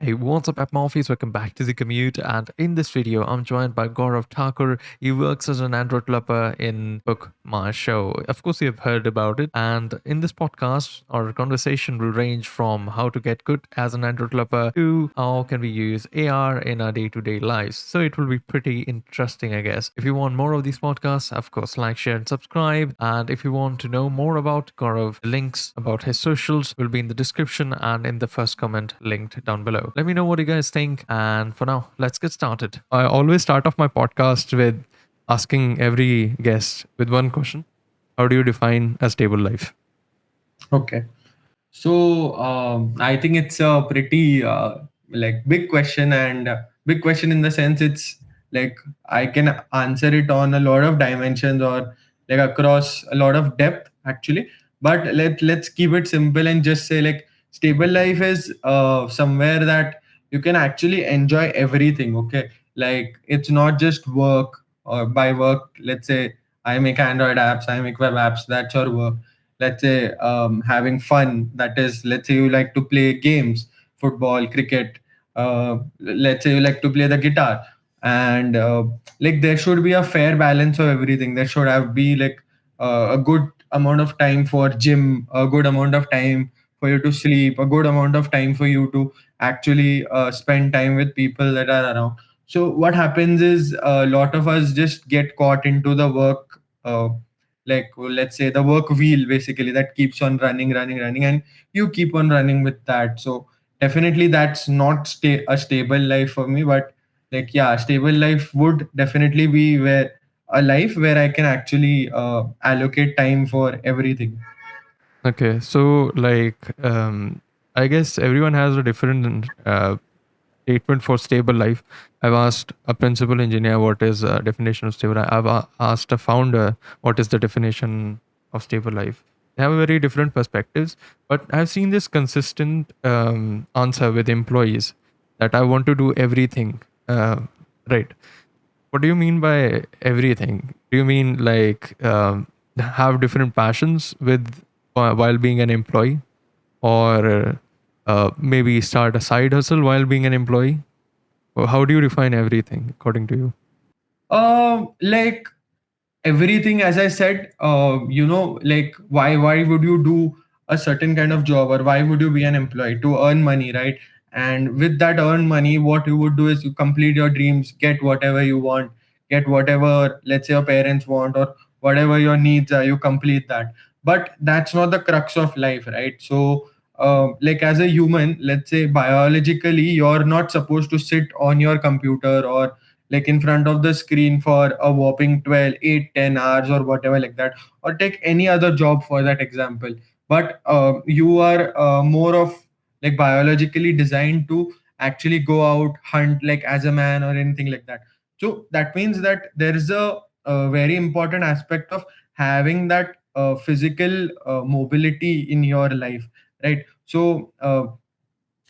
Hey, what's up, Mafias? Welcome back to The Commute. And in this video, I'm joined by Gaurav Thakur. He works as an Android developer in BookMyShow. Of course, you've heard about it. And in this podcast, our conversation will range from how to get good as an Android developer to how can we use AR in our day-to-day lives. So it will be pretty interesting, I guess. If you want more of these podcasts, of course, like, share, and subscribe. And if you want to know more about Gaurav, the links about his socials will be in the description and in the first comment linked down below. Let me know what you guys think. And for now, let's get started. I always start off my podcast with asking every guest with one question. How do you define a stable life? Okay. So I think it's a pretty like big question and big question in the sense it's like I can answer it on a lot of dimensions or like across a lot of depth actually. But let's keep it simple and just say like stable life is somewhere that you can actually enjoy everything. Okay, like it's not just work or by work. Let's say I make Android apps, I make web apps. That's your work. Let's say having fun, that is, let's say you like to play games, football, cricket, let's say you like to play the guitar, and like there should be a fair balance of everything. There should have be like a good amount of time for gym, a good amount of time for you to sleep, a good amount of time for you to actually spend time with people that are around. So what happens is a lot of us just get caught into the work, like let's say the work wheel basically that keeps on running, and you keep on running with that. So definitely that's not a stable life for me. But like, yeah, a stable life would definitely be where a life where I can actually allocate time for everything. Okay, so I guess everyone has a different statement for stable life. I've asked a principal engineer what is a definition of stable. I've asked a founder what is the definition of stable life. They have very different perspectives, but I've seen this consistent answer with employees that I want to do everything. Right. What do you mean by everything? Do you mean have different passions with while being an employee, or maybe start a side hustle while being an employee? Or how do you define everything according to you? Like everything, as I said, like why would you do a certain kind of job, or why would you be an employee? To earn money, right? And with that earn money, what you would do is you complete your dreams, get whatever you want, get whatever, let's say, your parents want, or whatever your needs are, you complete that. But that's not the crux of life, right? So like as a human, let's say biologically you're not supposed to sit on your computer or like in front of the screen for a whopping 12, 8, 10 hours or whatever like that, or take any other job for that example. But you are more of like biologically designed to actually go out hunt like as a man or anything like that. So that means that there is a very important aspect of having that physical mobility in your life, right? So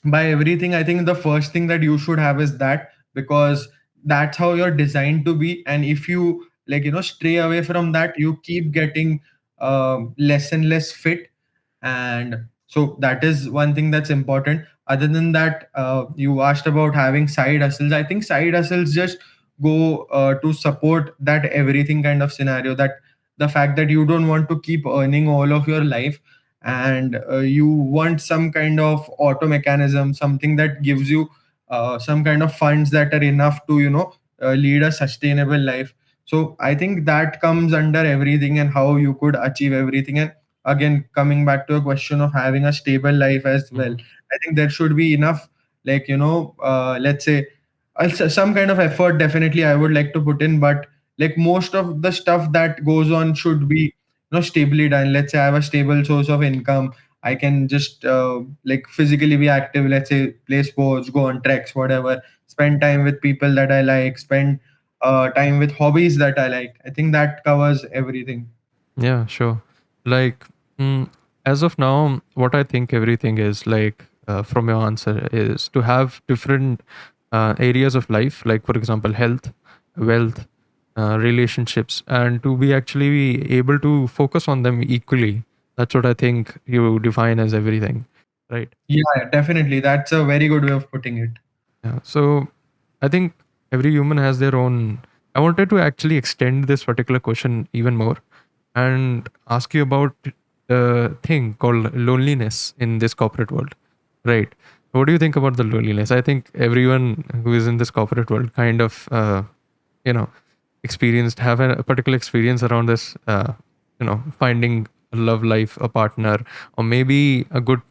by everything, I think the first thing that you should have is that, because that's how you're designed to be. And if you like stray away from that, you keep getting less and less fit. And so that is one thing that's important. Other than that, you asked about having side hustles. I think side hustles just go to support that everything kind of scenario, that the fact that you don't want to keep earning all of your life, and you want some kind of auto mechanism, something that gives you some kind of funds that are enough to lead a sustainable life. So I think that comes under everything and how you could achieve everything. And again, coming back to a question of having a stable life as well, Mhm. I think there should be enough, like let's say some kind of effort definitely I would like to put in. But like most of the stuff that goes on should be stably done. Let's say I have a stable source of income, I can just like physically be active, let's say play sports, go on treks, whatever, spend time with people that I like, spend time with hobbies that I like. I think that covers everything. Yeah, sure. Like, as of now, what I think everything is from your answer is to have different areas of life, like for example, health, wealth, relationships, and to be actually able to focus on them equally. That's what I think you define as everything. right? Yeah, definitely. That's a very good way of putting it. Yeah. So I think every human has their own. I wanted to actually extend this particular question even more and ask you about the thing called loneliness in this corporate world, right? What do you think about the loneliness? I think everyone who is in this corporate world kind of, you know, experienced have a particular experience around this, finding a love life, a partner, or maybe a good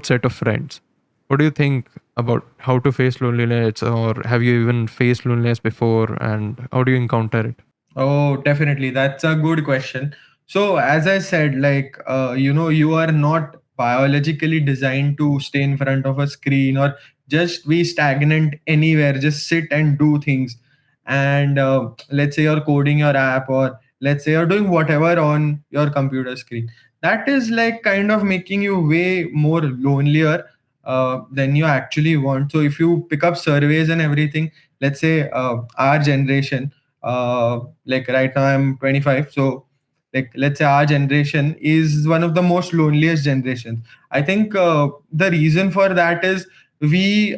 set of friends. What do you think about how to face loneliness, or have you even faced loneliness before, and how do you encounter it? Oh, definitely. That's a good question. So, as I said, you are not biologically designed to stay in front of a screen or just be stagnant anywhere, just sit and do things. And let's say you're coding your app, or let's say you're doing whatever on your computer screen. That is like kind of making you way more lonelier than you actually want. So, if you pick up surveys and everything, let's say our generation, like right now I'm 25, so like let's say our generation is one of the most loneliest generations. I think the reason for that is we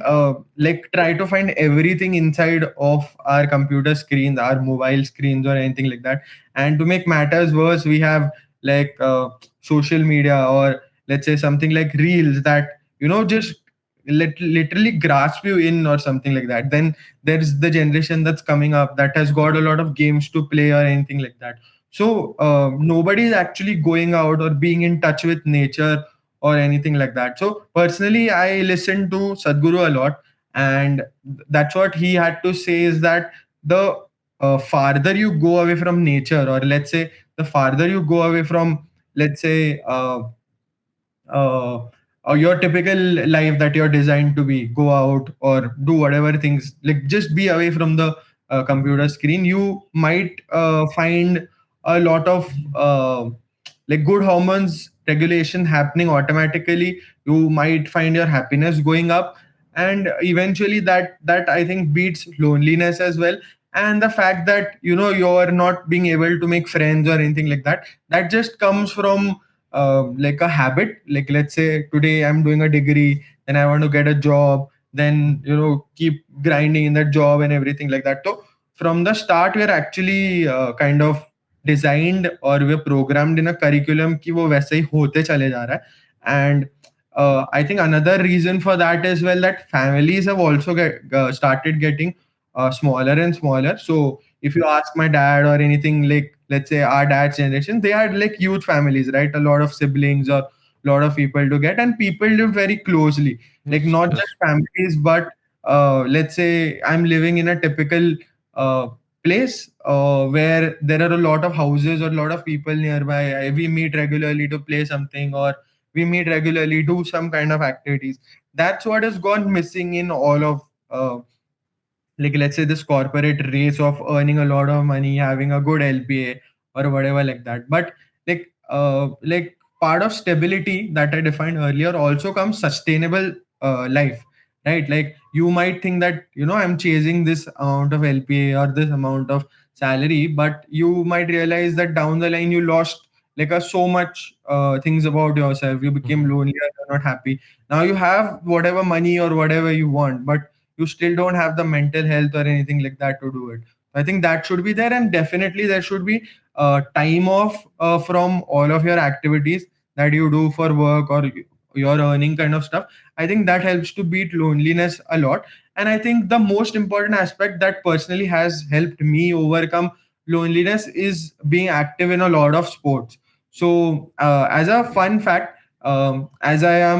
like try to find everything inside of our computer screens, our mobile screens, or anything like that. And to make matters worse, we have like social media, or let's say something like reels that just literally grasp you in, or something like that. Then there's the generation that's coming up that has got a lot of games to play or anything like that. So nobody is actually going out or being in touch with nature or anything like that. So personally, I listen to Sadhguru a lot, and that's what he had to say, is that the farther you go away from nature, or let's say the farther you go away from, let's say uh, your typical life that you're designed to be, go out or do whatever things, like just be away from the computer screen, you might find a lot of like good hormones regulation happening automatically. You might find your happiness going up, and eventually that I think beats loneliness as well. And the fact that you're not being able to make friends or anything like that, that just comes from like a habit. Like let's say today I'm doing a degree, then I want to get a job, then keep grinding in that job and everything like that. So from the start we're actually kind of designed, or we're programmed in a curriculum कि वो वैसे ही होते चले जा रहा है. And I think another reason for that as well, that families have also started getting smaller and smaller. So if you ask my dad or anything, like let's say our dad's generation, they had like huge families, right? A lot of siblings or a lot of people to get, and people lived very closely, like Yes, not just yes. families, but let's say I'm living in a typical uh, place where there are a lot of houses or a lot of people nearby. We meet regularly to play something, or we meet regularly, do some kind of activities. That's what has gone missing in all of like let's say this corporate race of earning a lot of money, having a good LPA or whatever like that. But like part of stability that I defined earlier also comes sustainable life, right? Like you might think that I'm chasing this amount of LPA or this amount of salary, but you might realize that down the line you lost like so much things about yourself. You became Hmm. lonely, you're not happy. Now you have whatever money or whatever you want, but you still don't have the mental health or anything like that to do it. I think that should be there, and definitely there should be time off from all of your activities that you do for work or your earning kind of stuff. I think that helps to beat loneliness a lot. And I think the most important aspect that personally has helped me overcome loneliness is being active in a lot of sports. So as a fun fact, as I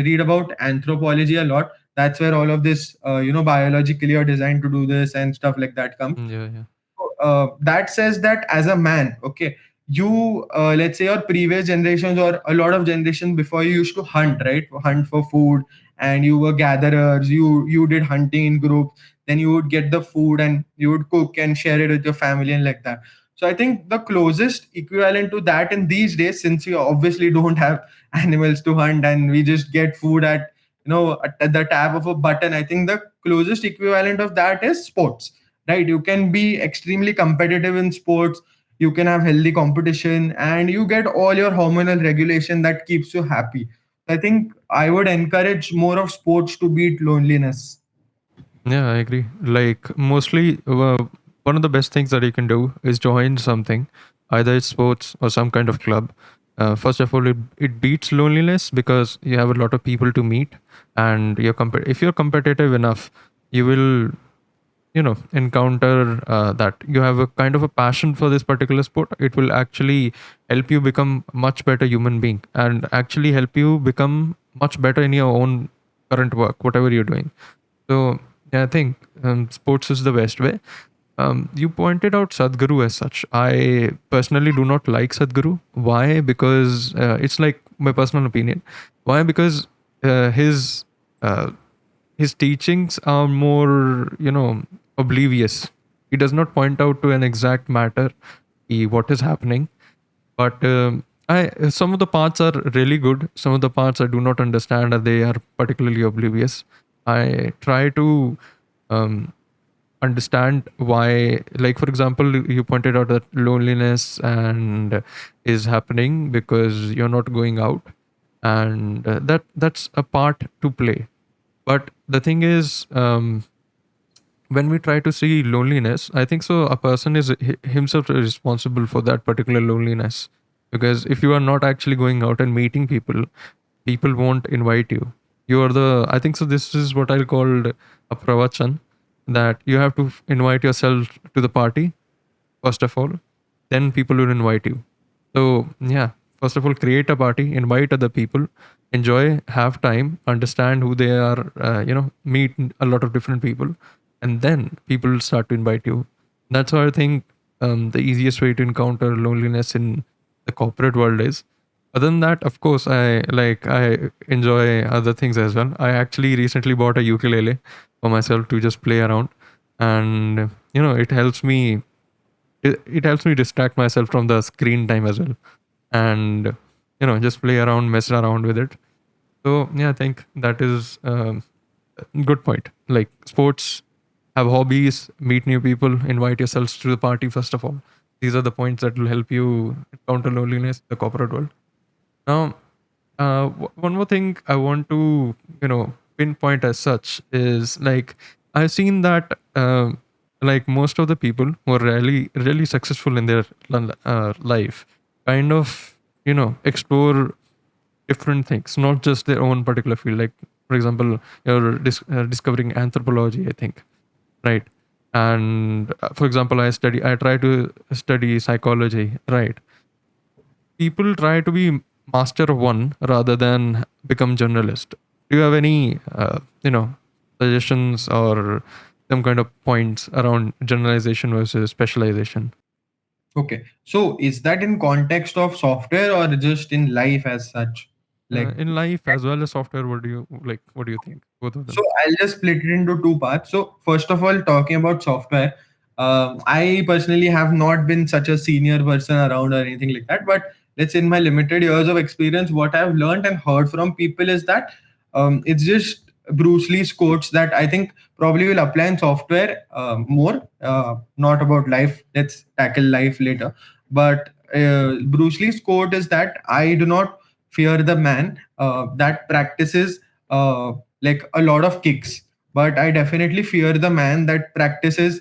read about anthropology a lot. That's where all of this biologically you're designed to do this and stuff like that comes. Yeah, yeah. That says that as a man, okay, you let's say your previous generations or a lot of generations before, you used to hunt, right? Hunt for food, and you were gatherers. You did hunting in groups. Then you would get the food and you would cook and share it with your family and like that. So I think the closest equivalent to that in these days, since we obviously don't have animals to hunt and we just get food at at the tap of a button, I think the closest equivalent of that is sports, right? You can be extremely competitive in sports, you can have healthy competition, and you get all your hormonal regulation that keeps you happy. I think I would encourage more of sports to beat loneliness. Yeah, I agree. Like mostly, one of the best things that you can do is join something, either it's sports or some kind of club. First of all, it beats loneliness because you have a lot of people to meet, and if you're competitive enough, you will, encounter that you have a kind of a passion for this particular sport. It will actually help you become much better human being, and actually help you become much better in your own current work, whatever you're doing. So yeah, I think sports is the best way. You pointed out Sadhguru as such. I personally do not like Sadhguru. Why? Because it's like my personal opinion. Why? Because his uh, his teachings are more, oblivious. He does not point out to an exact matter what is happening. But I some of the parts are really good. Some of the parts I do not understand, and they are particularly oblivious. I try to um, understand why. Like for example, you pointed out that loneliness and is happening because you're not going out, and that's a part to play. But the thing is, when we try to see loneliness, I think so a person is himself responsible for that particular loneliness. Because if you are not actually going out and meeting people, people won't invite you. You are the I think so this is what I'll call a pravachan, that you have to invite yourself to the party first of all, then people will invite you. So yeah, first of all, create a party, invite other people, enjoy, have time, understand who they are, meet a lot of different people, and then people will start to invite you. That's how I think the easiest way to encounter loneliness in the corporate world is. Other than that, of course, I enjoy other things as well. I actually recently bought a ukulele for myself to just play around, and it helps me distract myself from the screen time as well, and just play around, mess around with it. So yeah, I think that is a good point. Like sports, have hobbies, meet new people, invite yourselves to the party. First of all, these are the points that will help you counter loneliness in the corporate world. Now, one more thing I want to pinpoint as such is, like, I've seen that like most of the people who are really successful in their life kind of explore different things, not just their own particular field. Like for example, you're discovering anthropology, I think, right? And for example, I try to study psychology, right? People try to be master of one rather than become generalist. Do you have any suggestions or some kind of points around generalization versus specialization? Okay. So is that in context of software or just in life as such? Like, In life as well as software, what do you think, both of so them? I'll just split it into two parts. So first of all, talking about software, I personally have not been such a senior person around or anything like that. But let's say in my limited years of experience, what I've learned and heard from people is that it's just Bruce Lee's quotes that I think probably will apply in software more. Not about life. Let's tackle life later. But Bruce Lee's quote is that I do not fear the man that practices. Like a lot of kicks, but I definitely fear the man that practices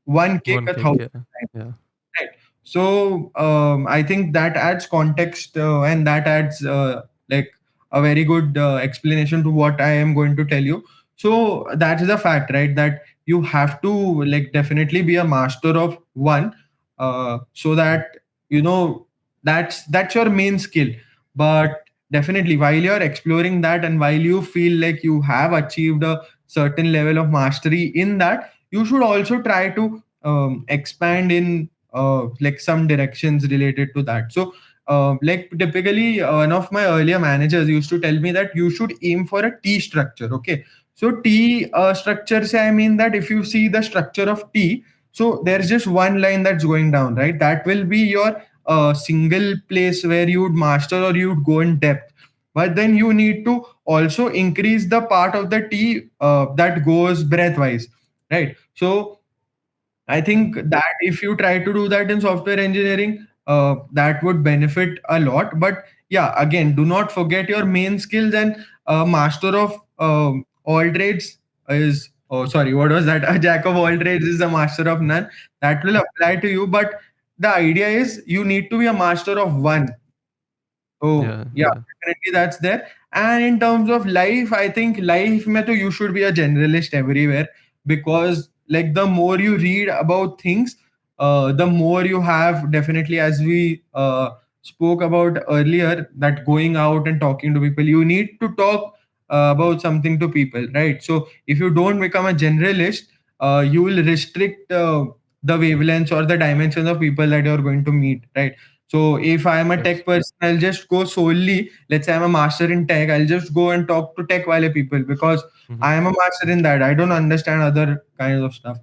one kick One a kick, thousand yeah. times. Yeah. Right. So I think that adds context and that adds like a very good explanation to what I am going to tell you. So that's the fact, right? That you have to like definitely be a master of one, so that you know that's your main skill. But definitely, while you're exploring that and while you feel like you have achieved a certain level of mastery in that, you should also try to expand in like some directions related to that. So like typically one of my earlier managers used to tell me that you should aim for a T structure. Okay, so T structure say I mean that if you see the structure of T, so there's just one line that's going down, right? That will be your single place where you would master or you would go in depth. But then you need to also increase the part of the T that goes breadthwise, right? So I think that if you try to do that in software engineering, that would benefit a lot. But yeah, again, do not forget your main skills, and master of all trades is, oh sorry, what was that? A jack of all trades is a master of none. That will apply to you, but the idea is you need to be a master of one. Oh, Yeah, yeah, yeah. definitely that's there. And in terms of life, I think life mein to you should be a generalist everywhere, because like the more you read about things, the more you have, definitely, as we spoke about earlier, that going out and talking to people, you need to talk about something to people, right? So if you don't become a generalist, you will restrict the wavelengths or the dimensions of people that you're going to meet, right? So if I am a Yes. tech person, I'll just go solely. Let's say I'm a master in tech. I'll just go and talk to tech wale people, because Hmm. I am a master in that. I don't understand other kinds of stuff.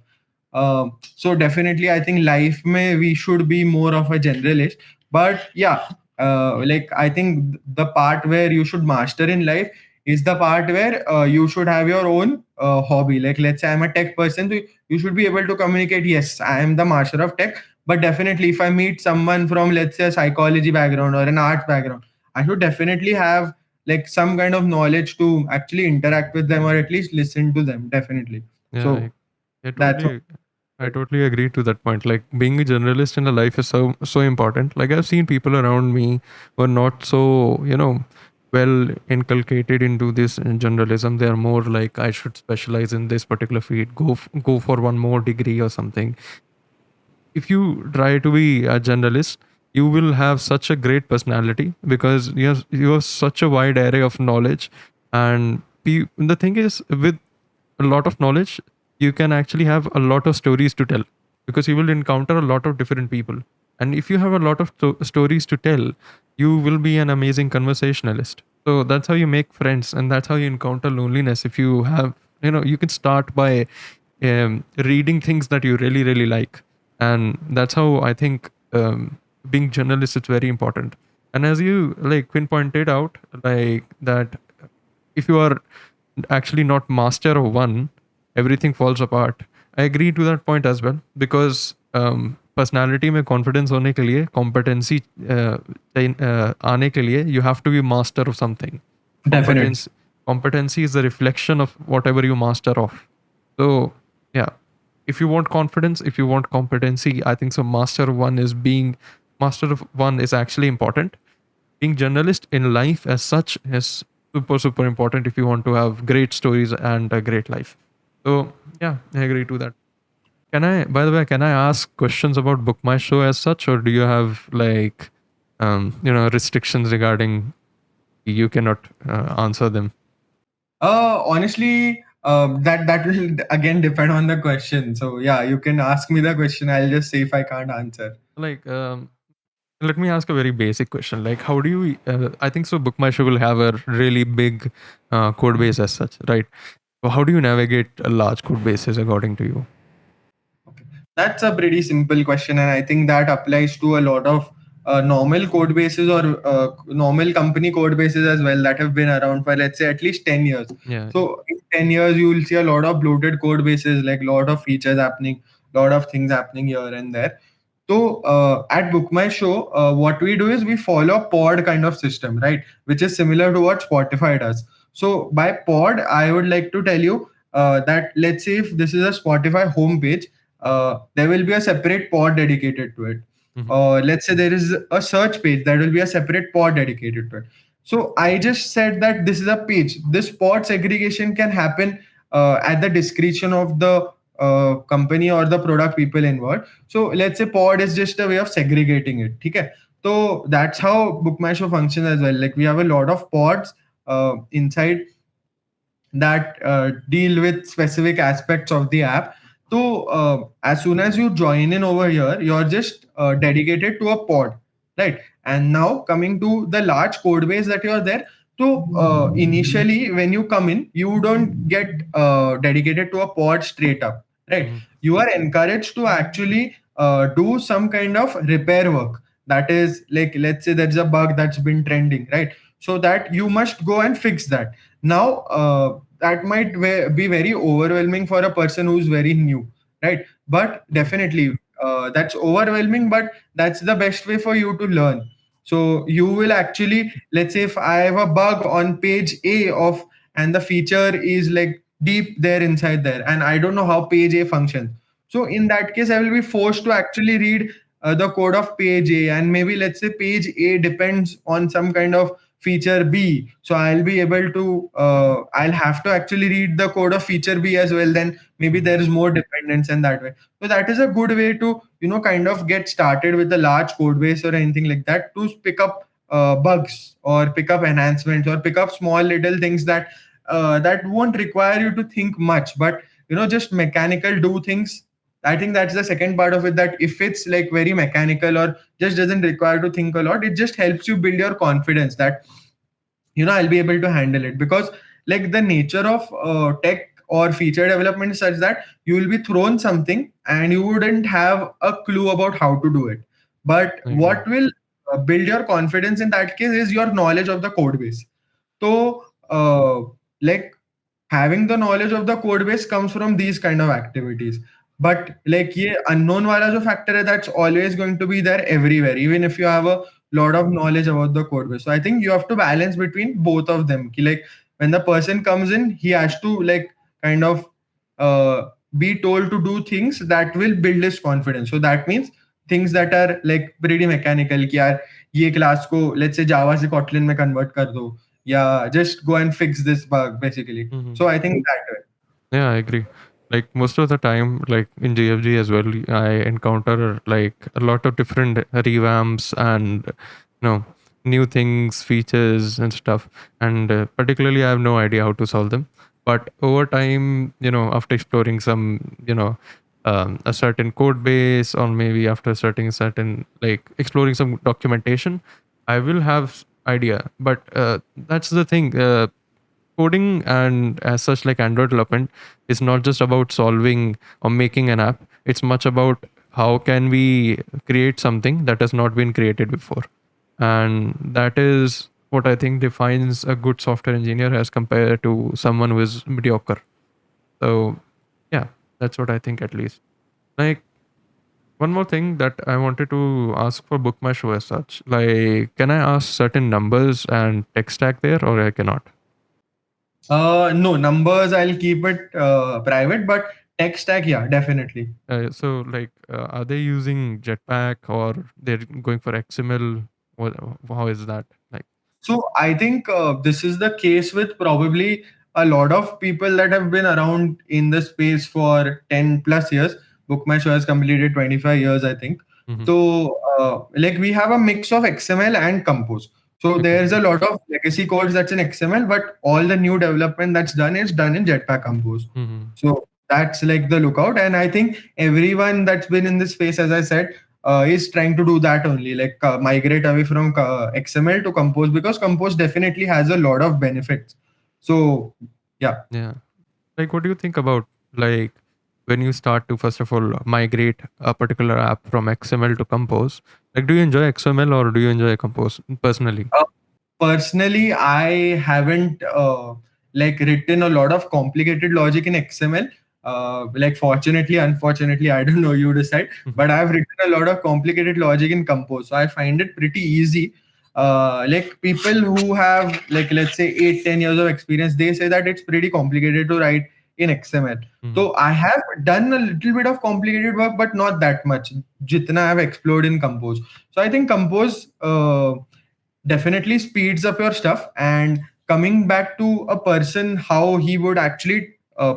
So definitely, I think life may we should be more of a generalist. But yeah, like I think the part where you should master in life is the part where you should have your own hobby. Like let's say I'm a tech person, so you should be able to communicate. Yes, I am the master of tech, but definitely, if I meet someone from, let's say, a psychology background or an arts background, I should definitely have like some kind of knowledge to actually interact with them, or at least listen to them. Definitely. Yeah, So I that's what. totally I totally agree to that point. Like being a generalist in a life is so important. Like I've seen people around me who are not so, well inculcated into this generalism. They are more like I should specialize in this particular field, go for one more degree or something. If you try to be a generalist, you will have such a great personality because you have such a wide array of knowledge. And the thing is, with a lot of knowledge, you can actually have a lot of stories to tell, because you will encounter a lot of different people. And if you have a lot of stories to tell, you will be an amazing conversationalist. So that's how you make friends, and that's how you encounter loneliness. If you have, you can start by reading things that you really really like. And that's how I think being journalist is very important. And as you like Quinn pointed out, like that, if you are actually not master of one, everything falls apart. I agree to that point as well, because personality में confidence होने के लिए competency आने के लिए you have to be master of something. Definitely. Competency is the reflection of whatever you master of. So yeah, if you want confidence, if you want competency, I think so master of one is actually important. Being journalist in life as such is super super important if you want to have great stories and a great life. So yeah, I agree to that. By the way, can I ask questions about Book My Show as such, or do you have like, restrictions regarding you cannot answer them? Honestly, that will again depend on the question. So yeah, you can ask me the question. I'll just say if I can't answer. Like, let me ask a very basic question. Like, how do you? I think so. Book My Show will have a really big code base as such, right? So how do you navigate a large code bases according to you? Okay. That's a pretty simple question, and I think that applies to a lot of normal code bases, or normal company code bases as well, that have been around for, let's say, at least 10 years. Yeah. So in 10 years, you will see a lot of bloated code bases, like a lot of features happening, lot of things happening here and there. So at BookMyShow, what we do is we follow a pod kind of system, right? Which is similar to what Spotify does. So by pod, I would like to tell you that, let's say if this is a Spotify homepage, there will be a separate pod dedicated to it. Hmm. Let's say there is a search page, that will be a separate pod dedicated to it. So I just said that this is a page. This pod segregation can happen at the discretion of the company or the product people involved. So let's say pod is just a way of segregating it. Okay. So that's how BookMyShow functions as well. Like we have a lot of pods inside that deal with specific aspects of the app. So as soon as you join in over here, you're just dedicated to a pod, right? And now coming to the large code base that you're there. So initially, when you come in, you don't get dedicated to a pod straight up, right? Hmm. You are encouraged to actually do some kind of repair work. That is like, let's say there's a bug that's been trending, right? So that you must go and fix that. Now that might be very overwhelming for a person who's very new, right? But Hmm. definitely that's overwhelming, but that's the best way for you to learn. So you will actually, let's say if I have a bug on page A of, and the feature is like deep there inside there, and I don't know how page A functions. So in that case, I will be forced to actually read the code of page A, and maybe let's say page A depends on some kind of feature B. So I'll be able to, I'll have to actually read the code of feature B as well. Then maybe there is Mhm. more dependence in that way. So that is a good way to, kind of get started with a large code base or anything like that, to pick up bugs or pick up enhancements or pick up small little things that won't require you to think much, but just mechanical do things. I think that's the second part of it, that if it's like very mechanical or just doesn't require to think a lot, it just helps you build your confidence that I'll be able to handle it. Because like the nature of tech or feature development is such that you will be thrown something and you wouldn't have a clue about how to do it. But I agree. what will build your confidence in that case is your knowledge of the code base. So like having the knowledge of the code base comes from these kind of activities. But like ये unknown वाला जो factor है, that's always going to be there everywhere, even if you have a lot of knowledge about the code base. So I think you have to balance between both of them. Ki like when the person comes in, he has to like kind of uh, be told to do things that will build his confidence. So that means things that are like pretty mechanical, कि यार ये class को let's say Java से Kotlin में convert कर दो, या just go and fix this bug basically. Mhm. So I think that way. Yeah, I agree. Like most of the time, like in GFG as well, I encounter like a lot of different revamps and new things, features and stuff. And particularly, I have no idea how to solve them. But over time, after exploring some, a certain code base, or maybe after certain like exploring some documentation, I will have idea. But that's the thing. Coding and as such like Android development is not just about solving or making an app. It's much about how can we create something that has not been created before. And that is what I think defines a good software engineer as compared to someone who is mediocre. So yeah, that's what I think at least. Like one more thing that I wanted to ask for Book My Show as such. Like, can I ask certain numbers and tech stack there, or I cannot? No, numbers I'll keep it private, but tech stack, yeah, definitely. So, like, are they using Jetpack or they're going for XML? What, how is that? Like, So I think this is the case with probably a lot of people that have been around in the space for 10 plus years. BookMyShow has completed 25 years, I think. mhm. So like we have a mix of XML and Compose. So Okay. there's a lot of legacy codes that's in XML, but all the new development that's done is done in Jetpack Compose. Hmm. So that's like the lookout. And I think everyone that's been in this space, as I said, is trying to do that only, like migrate away from XML to Compose, because Compose definitely has a lot of benefits. So yeah. Yeah. Like, what do you think about like when you start to first of all migrate a particular app from XML to Compose? Like, do you enjoy XML or do you enjoy Compose personally? Uh, Personally, I haven't like written a lot of complicated logic in XML. Like fortunately, unfortunately, I don't know, you decide. Mhm. But I've written a lot of complicated logic in Compose, so I find it pretty easy. Like people who have like let's say 8-10 years of experience, they say that it's pretty complicated to write in XML. Mhm. So I have done a little bit of complicated work, but not that much. Jitna I've explored in Compose. So I think Compose definitely speeds up your stuff. And coming back to a person, how he would actually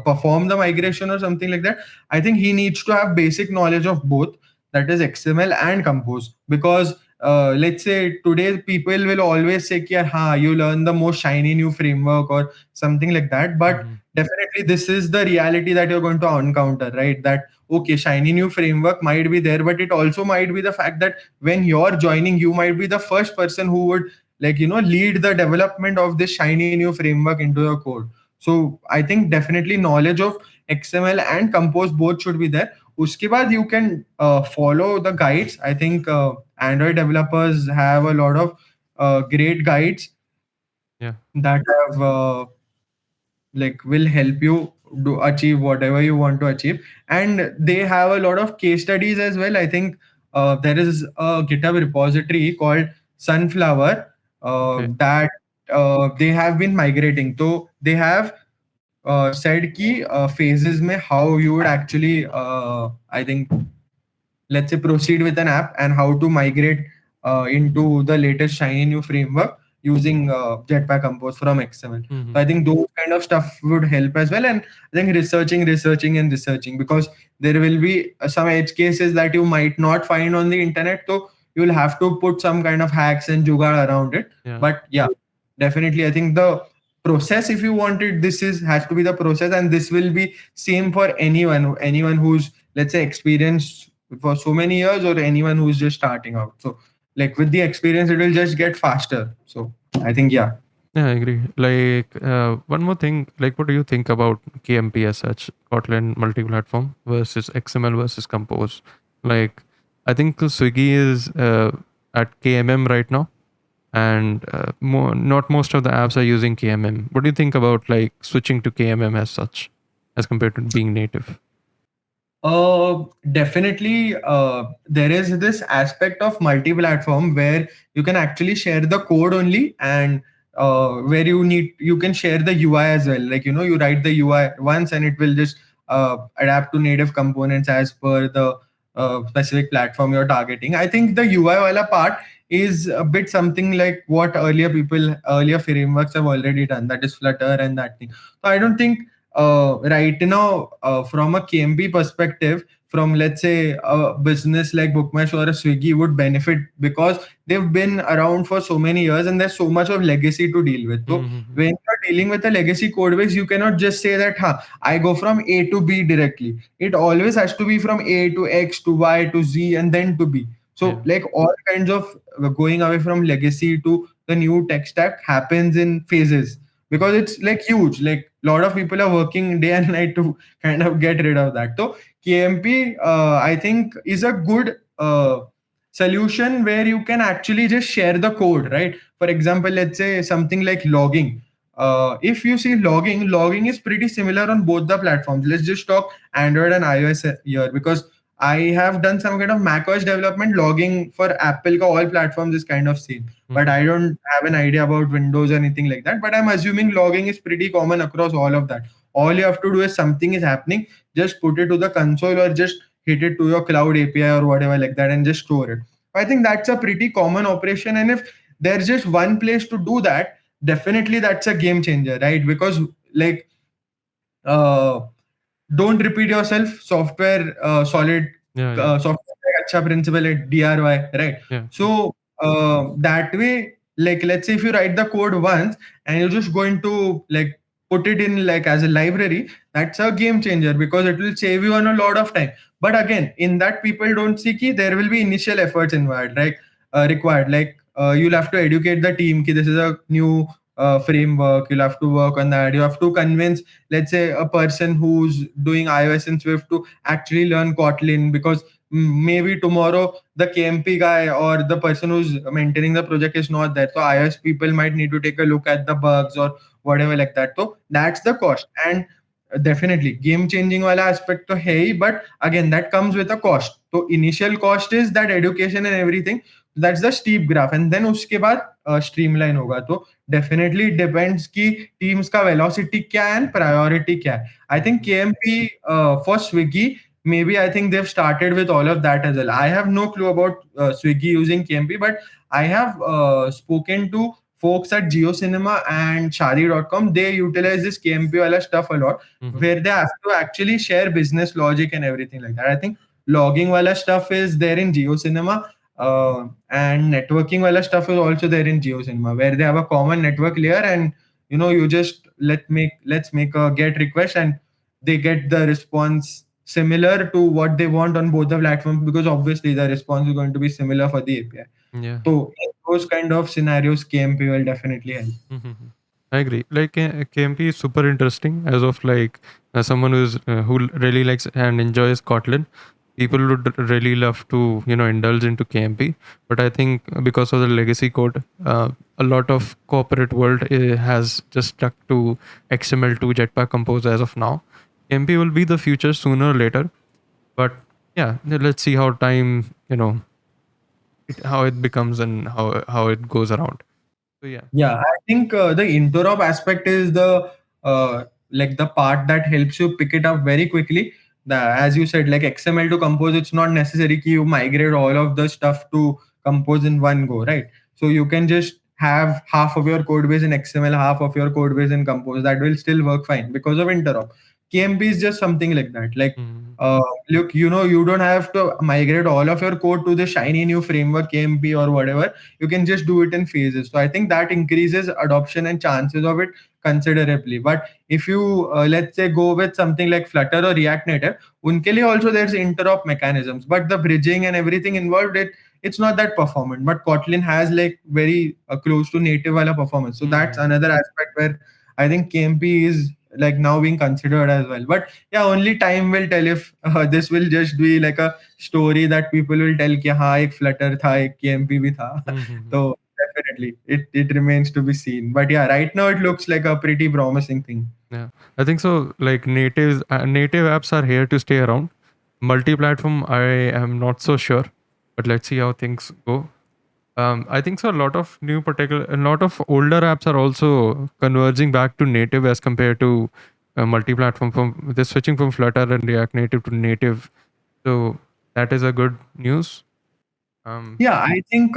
perform the migration or something like that, I think he needs to have basic knowledge of both, that is XML and Compose. Because let's say today people will always say कि ha, you learn the most shiny new framework or something like that. But Mhm. definitely this is the reality that you're going to encounter, right? That okay, shiny new framework might be there, but it also might be the fact that when you're joining, you might be the first person who would like lead the development of this shiny new framework into your code. So I think definitely knowledge of XML and Compose both should be there. Uske baad you can follow the guides. I think Android developers have a lot of great guides Yeah. that have like will help you do achieve whatever you want to achieve. And they have a lot of case studies as well. I think there is a GitHub repository called Sunflower, Okay. that they have been migrating. So they have said ki phases mein how you would actually I think, let's say, proceed with an app and how to migrate into the latest shiny new framework using Jetpack Compose from XML. So Mm-hmm. I think those kind of stuff would help as well. And I think researching and researching, because there will be some edge cases that you might not find on the internet. So you'll have to put some kind of hacks and jugaad around it. Yeah. But yeah, definitely, I think the process, if you want it, this is has to be the process, and this will be same for anyone who's, let's say, experienced for so many years, or anyone who's just starting out. So like with the experience, it will just get faster. So I think, yeah. Yeah, I agree. Like, one more thing, like, what do you think about KMP as such, Kotlin multi-platform versus XML versus Compose? Like, I think Swiggy is at KMM right now, and not most of the apps are using KMM. What do you think about like switching to KMM as such, as compared to being native? Definitely, there is this aspect of multi-platform where you can actually share the code only, and where you can share the UI as well. Like, you write the UI once, and it will just adapt to native components as per the specific platform you're targeting. I think the UI wala part is a bit something like what earlier frameworks have already done. That is Flutter and that thing. So I don't think right now, from a KMB perspective, from, let's say, a business like BookMyShow or a Swiggy would benefit, because they've been around for so many years and there's so much of legacy to deal with. So Mm-hmm. when you're dealing with a legacy code base, you cannot just say that, I go from A to B directly. It always has to be from A to X to Y to Z and then to B. So Yeah. like all kinds of going away from legacy to the new tech stack happens in phases, because it's like huge. Like a lot of people are working day and night to kind of get rid of that. So KMP, I think, is a good solution where you can actually just share the code, right? For example, let's say something like logging. If you see logging is pretty similar on both the platforms. Let's just talk Android and iOS here, because I have done some kind of macOS development. Logging for Apple ka all platforms is kind of same, but Mm-hmm. I don't have an idea about Windows or anything like that. But I'm assuming logging is pretty common across all of that. All you have to do is something is happening, just put it to the console or just hit it to your cloud API or whatever like that and just store it. I think that's a pretty common operation. And if there's just one place to do that, definitely that's a game changer, right? Because like, uh, don't repeat yourself. Software solid Yeah. Yeah. software का अच्छा principle है DRY, right? Yeah. Yeah. So that way, like, let's say if you write the code once and you're just going to like put it in like as a library, that's a game changer, because it will save you on a lot of time. But again, in that, people don't see ki there will be initial efforts involved, like required. Like you'll have to educate the team ki this is a new framework. You'll have to work on that. You have to convince, let's say, a person who's doing iOS and Swift to actually learn Kotlin, because maybe tomorrow the KMP guy or the person who's maintaining the project is not there. So iOS people might need to take a look at the bugs or whatever like that. So that's the cost. And definitely game changing wala aspect to hai, but again, that comes with a cost. So initial cost is that education and everything. That's the steep graph, and then uske baad streamline hoga. तो definitely depends कि teams का velocity क्या है and priority क्या है. I think Mm-hmm. KMP for Swiggy, maybe I think they've started with all of that as well. I have no clue about Swiggy using KMP, but I have spoken to folks at GeoCinema and Shadi.com. They utilize this KMP wala stuff a lot, Mm-hmm. where they have to actually share business logic and everything like that. I think logging wala stuff is there in GeoCinema, and networking wala stuff is also there in GeoCinema, where they have a common network layer, and you just let's make a get request, and they get the response similar to what they want on both the platforms, because obviously the response is going to be similar for the API. Yeah. So in those kind of scenarios, KMP will definitely help. Mm-hmm. I agree. Like, KMP is super interesting as of like, someone who really likes and enjoys Kotlin. People would really love to indulge into KMP, but I think because of the legacy code, a lot of corporate world has just stuck to XML2 Jetpack Compose as of now. KMP will be the future sooner or later, but yeah, let's see how time how it becomes and how it goes around. So yeah. Yeah, I think the interop aspect is the like the part that helps you pick it up very quickly. As you said, like XML to compose, it's not necessary that you migrate all of the stuff to compose in one go, right? So you can just have half of your code base in XML, half of your code base in compose. That will still work fine because of interop. KMP is just something like that. Like Mhm. uh, look, you don't have to migrate all of your code to the shiny new framework KMP or whatever. You can just do it in phases. So I think that increases adoption and chances of it considerably. But if you let's say go with something like Flutter or React Native, unke liye also there's interop mechanisms, but the bridging and everything involved, it's not that performant. But Kotlin has like very close to native wala performance. So that's Mhm. another aspect where I think KMP is like now being considered as well. But yeah, only time will tell if this will just be like a story that people will tell कि हाँ एक flutter था एक KMP भी था. Mhm. So definitely it remains to be seen. But yeah, right now it looks like a pretty promising thing. Yeah, I think so. Like native apps are here to stay around. Multi-platform, I am not so sure, but let's see how things go. I think so. A lot of older apps are also converging back to native as compared to multi-platform. From they're switching from Flutter and React Native to native, so that is a good news. Um, Yeah, I think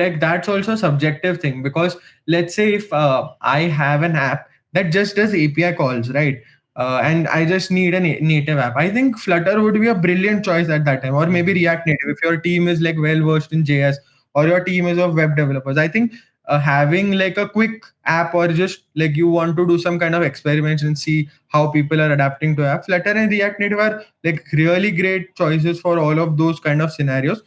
like that's also a subjective thing because let's say if I have an app that just does API calls, right? And I just need a native app. I think Flutter would be a brilliant choice at that time, or maybe mhm. React Native if your team is like well versed in JS or your team is of web developers. I think having like a quick app or just like you want to do some kind of experiments and see how people are adapting to app, Flutter and React Native are like really great choices for all of those kind of scenarios.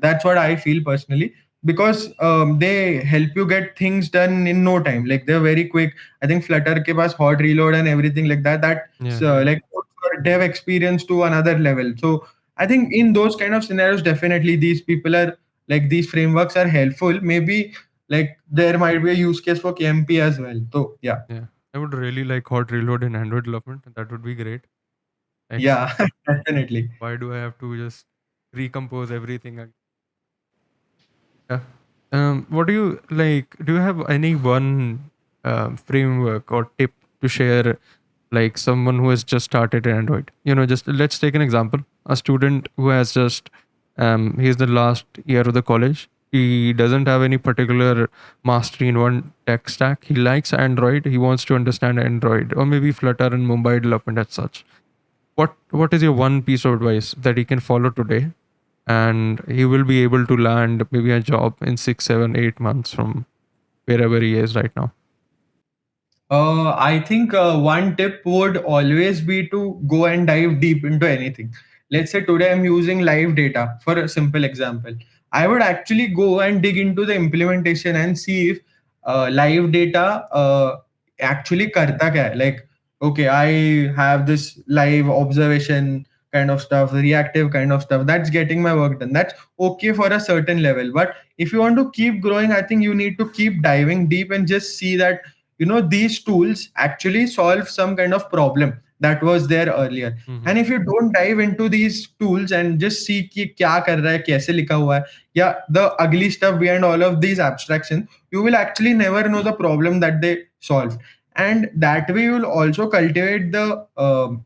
That's what I feel personally because they help you get things done in no time. Like they're very quick. I think Flutter ke paas hot reload and everything like that. That's Yeah, yeah, like puts your dev experience to another level. So I think in those kind of scenarios, definitely these people are like these frameworks are helpful. Maybe like there might be a use case for KMP as well. So yeah, yeah. I would really like hot reload in Android development. That would be great. Like, yeah, definitely. why do I have to just recompose everything? Yeah. What do you like? Do you have any one framework or tip to share, like someone who has just started in Android? Just let's take an example. A student who has just, he's the last year of the college. He doesn't have any particular mastery in one tech stack. He likes Android. He wants to understand Android or maybe Flutter and mobile development as such. What is your one piece of advice that he can follow today, and he will be able to land maybe a job in 6, 7, 8 months from wherever he is right now? I think one tip would always be to go and dive deep into anything. Let's say today I'm using live data for a simple example. I would actually go and dig into the implementation and see if live data actually karta kya hai. Like, okay, I have this live observation kind of stuff, reactive kind of stuff. That's getting my work done. That's okay for a certain level. But if you want to keep growing, I think you need to keep diving deep and just see that these tools actually solve some kind of problem that was there earlier. Mm-hmm. And if you don't dive into these tools and just see कि क्या कर रहा है कैसे लिखा हुआ है या the ugly stuff behind all of these abstractions, you will actually never know the problem that they solve. And that way you will also cultivate the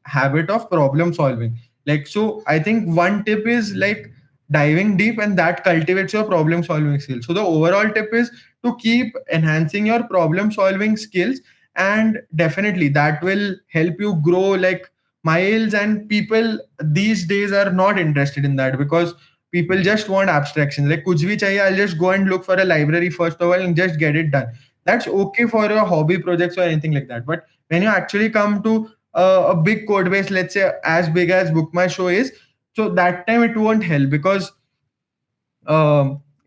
habit of problem solving. Like, so I think one tip is like diving deep, and that cultivates your problem solving skills. So the overall tip is to keep enhancing your problem solving skills, and definitely that will help you grow like miles. And people these days are not interested in that because people just want abstractions. Like kuch bhi chahiye, I'll just go and look for a library first of all and just get it done. That's okay for your hobby projects or anything like that. But when you actually come to a big code base, let's say as big as BookMyShow is, so that time it won't help because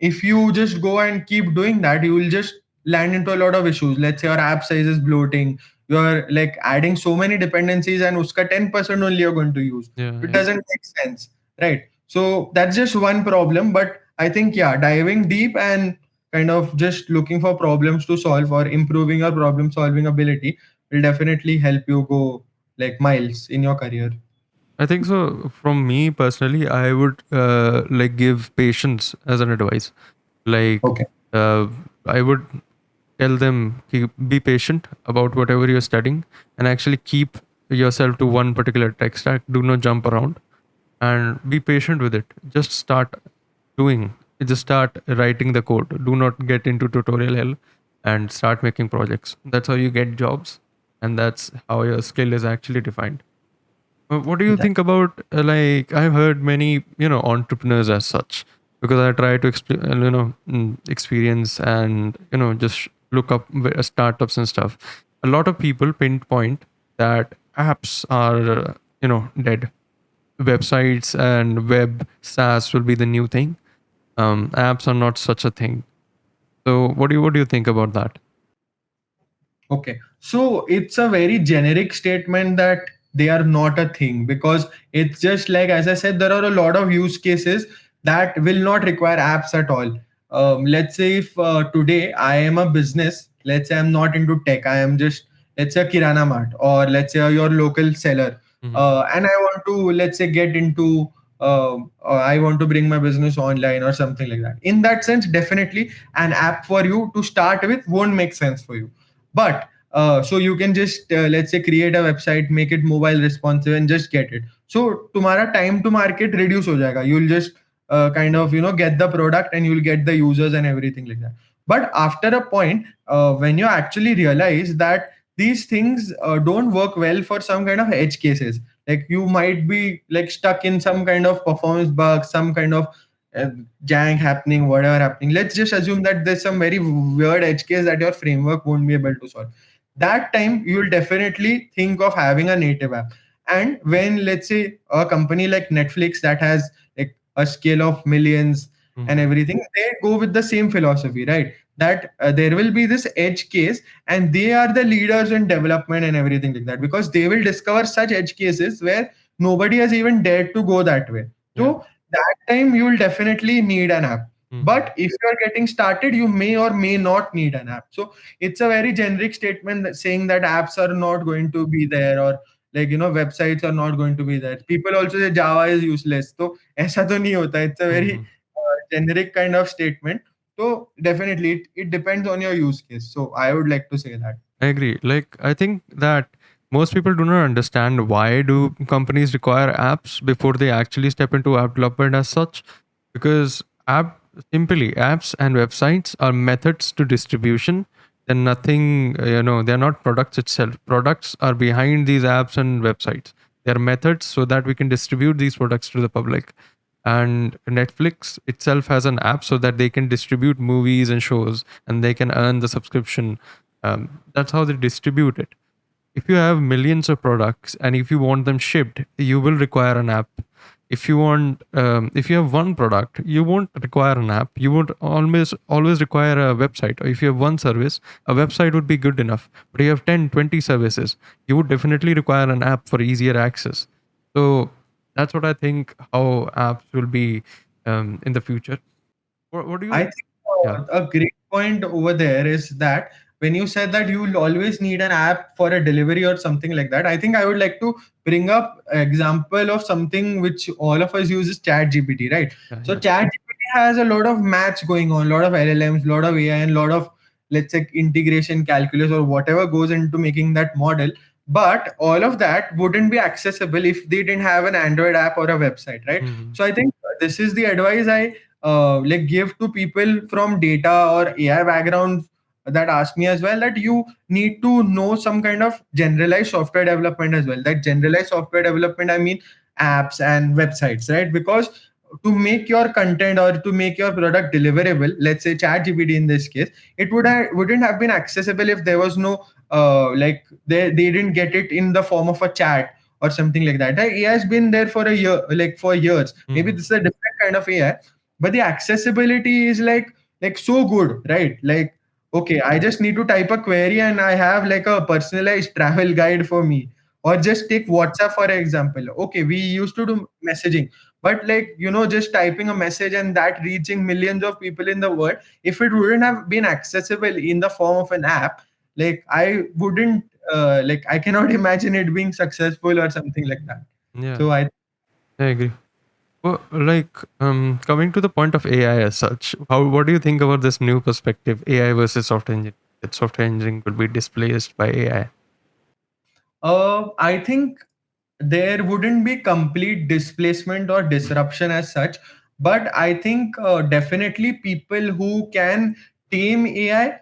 if you just go and keep doing that, you will just land into a lot of issues. Let's say your app size is bloating, you're like adding so many dependencies, and uska 10% only you're going to use. Yeah, It yeah, doesn't make sense, right? So that's just one problem. But I think, yeah, diving deep and kind of just looking for problems to solve or improving your problem solving ability will definitely help you go like miles in your career. I think so. From me personally, I would like give patience as an advice. Like, Okay. uh, I would tell them be patient about whatever you're studying, and actually keep yourself to one particular tech stack. Do not jump around, and be patient with it. Just start doing. Just start writing the code. Do not get into tutorial hell, and start making projects. That's how you get jobs, and that's how your skill is actually defined. What do you That- think about like I've heard many entrepreneurs as such, because I try to experience and just look up startups and stuff. A lot of people pinpoint that apps are dead. Websites and web SaaS will be the new thing. Apps are not such a thing. So what do you think about that? Okay. So it's a very generic statement that they are not a thing, because it's just like, as I said, there are a lot of use cases that will not require apps at all. Let's say if today I am a business, let's say I'm not into tech, I am just, let's say, a Kirana Mart, or let's say your local seller, Hmm. and I want to, let's say, get into, I want to bring my business online or something like that. In that sense, definitely an app for you to start with won't make sense for you. But so you can just let's say create a website, make it mobile responsive, and just get it. So तुम्हारा time to market reduce हो जाएगा. You'll just kind of get the product, and you'll get the users and everything like that. But after a point, when you actually realize that these things don't work well for some kind of edge cases, like you might be like stuck in some kind of performance bug, some kind of uh, jank happening, whatever happening. Let's just assume that there's some very weird edge case that your framework won't be able to solve. That time you will definitely think of having a native app. And when, let's say, a company like Netflix that has like a scale of millions and Hmm. everything, they go with the same philosophy, right? That there will be this edge case, and they are the leaders in development and everything like that, because they will discover such edge cases where nobody has even dared to go that way. Yeah. So that time you will definitely need an app. Hmm. But if you are getting started, you may or may not need an app. So it's a very generic statement that saying that apps are not going to be there, or like websites are not going to be there. People also say Java is useless. So ऐसा तो नहीं होता. It's a very Hmm. generic kind of statement. So definitely it depends on your use case. So I would like to say that. I agree. Like, I think that most people do not understand why do companies require apps before they actually step into app development as such. Because apps and websites are methods to distribution. They're nothing, they're not products itself. Products are behind these apps and websites. They're methods so that we can distribute these products to the public. And Netflix itself has an app so that they can distribute movies and shows, and they can earn the subscription. That's how they distribute it. If you have millions of products and if you want them shipped, you will require an app. If you have one product, you won't require an app. You won't always require a website. Or if you have one service, a website would be good enough. But you have 10, 20 services, you would definitely require an app for easier access. So that's what I think how apps will be in the future. What do I you? think Yeah. a great point over there is that when you said that you will always need an app for a delivery or something like that, I think I would like to bring up an example of something which all of us use is Chat GPT, right? Yeah. So Yeah. Chat GPT has a lot of maths going on, a lot of LLMs, a lot of AI, and a lot of, let's say, integration calculus or whatever goes into making that model. But all of that wouldn't be accessible if they didn't have an Android app or a website, right? Hmm. So I think this is the advice I like give to people from data or AI backgrounds that ask me as well, that you need to know some kind of generalized software development as well. That generalized software development, I mean apps and websites, right? Because to make your content or to make your product deliverable, let's say chat gpt in this case, it wouldn't have been accessible if there was no like they didn't get it in the form of a chat or something like that. The AI has been there for a year, like for years. Maybe Hmm. this is a different kind of AI, but the accessibility is like so good, right? Like, okay, I just need to type a query and I have like a personalized travel guide for me. Or just take WhatsApp for example. Okay, we used to do messaging, but like just typing a message and that reaching millions of people in the world, if it wouldn't have been accessible in the form of an app, like I wouldn't like I cannot imagine it being successful or something like that. Yeah, So I I agree. Well, like coming to the point of AI as such, how what do you think about this new perspective, AI versus software engineering? That software engineering will be displaced by AI. I think there wouldn't be complete displacement or disruption as such, but I think definitely people who can tame AI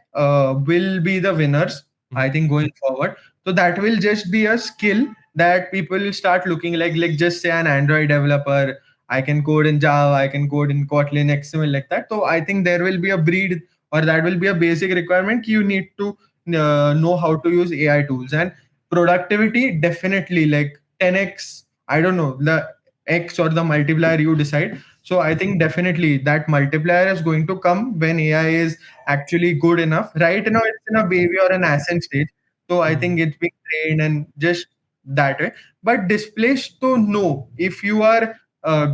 will be the winners. I think going forward, so that will just be a skill that people will start looking like just say an Android developer. I can code in Java, I can code in Kotlin, XML like that. So I think there will be a breed, or that will be a basic requirement. You need to know how to use AI tools. And productivity, definitely like 10x, I don't know, the x or the multiplier you decide. So I think definitely that multiplier is going to come when AI is actually good enough. Right now it's in a baby or an ascent stage, so I think Mhm. it's being trained and just that way. But displaced, to no, if you are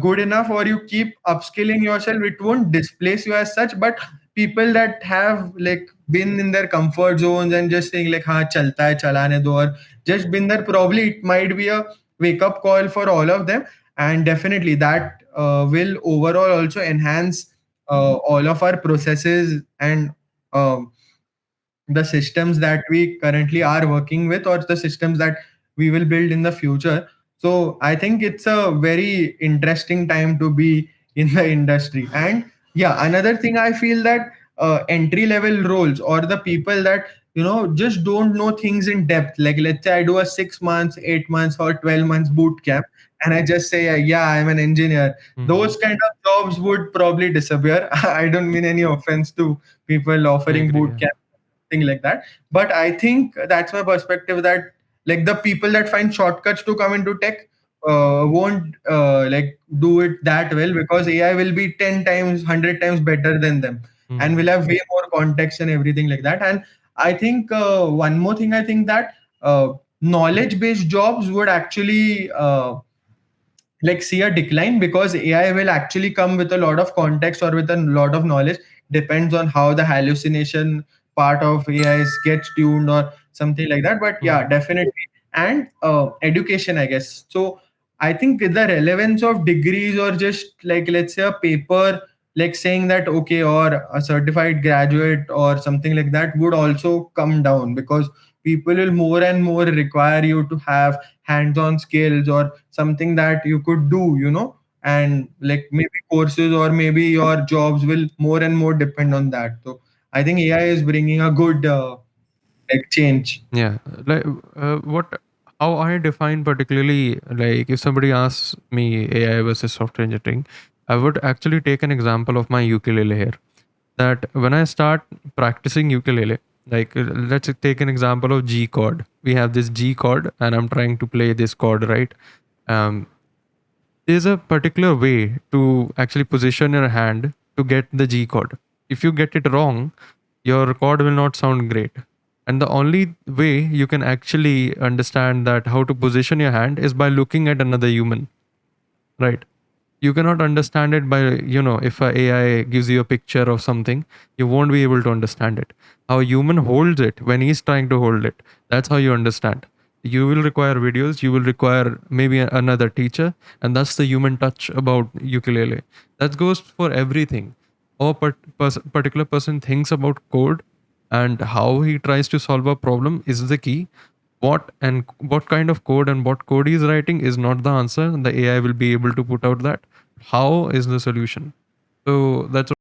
good enough or you keep upskilling yourself, it won't displace you as such. But people that have like been in their comfort zones and just saying like ha chalta hai chalane do, or just been there, probably it might be a wake up call for all of them. And definitely that will overall also enhance all of our processes and um, the systems that we currently are working with, or the systems that we will build in the future. So I think it's a very interesting time to be in the industry. And yeah, another thing I feel that entry level roles, or the people that just don't know things in depth, like let's say I do a 6 months, 8 months, or 12 months boot camp, and I just say yeah, I'm an engineer. Mhm. Those kind of jobs would probably disappear. I don't mean any offense to people I offering agree. boot Yeah. camp, thing like that. But I think that's my perspective, that like the people that find shortcuts to come into tech won't like do it that well, because AI will be 10 times, 100 times better than them, and will Mhm. have way more context and everything like that. And I think one more thing, I think that knowledge based jobs would actually like see a decline, because AI will actually come with a lot of context or with a lot of knowledge. Depends on how the hallucination part of AI gets tuned or something like that. But yeah, Mhm. definitely. And education, I guess. So I think the relevance of degrees, or just like let's say a paper, like saying that okay, or a certified graduate or something like that, would also come down, because people will more and more require you to have hands-on skills or something that you could do, and like maybe courses or maybe your jobs will more and more depend on that. So I think AI is bringing a good like change. Yeah. Like what how I define particularly, like if somebody asks me AI versus software engineering, I would actually take an example of my ukulele here. That when I start practicing ukulele, like let's take an example of G chord. We have this G chord and I'm trying to play this chord, right? Um, there's a particular way to actually position your hand to get the G chord. If you get it wrong, your chord will not sound great. And the only way you can actually understand that how to position your hand is by looking at another human, right? You cannot understand it by, if a AI gives you a picture of something, you won't be able to understand it. How a human holds it when he's trying to hold it, that's how you understand. You will require videos, you will require maybe another teacher, and that's the human touch about ukulele. That goes for everything. How particular person thinks about code and how he tries to solve a problem is the key. What kind of code and what code he's writing is not the answer. The AI will be able to put out that. How is the solution? So that's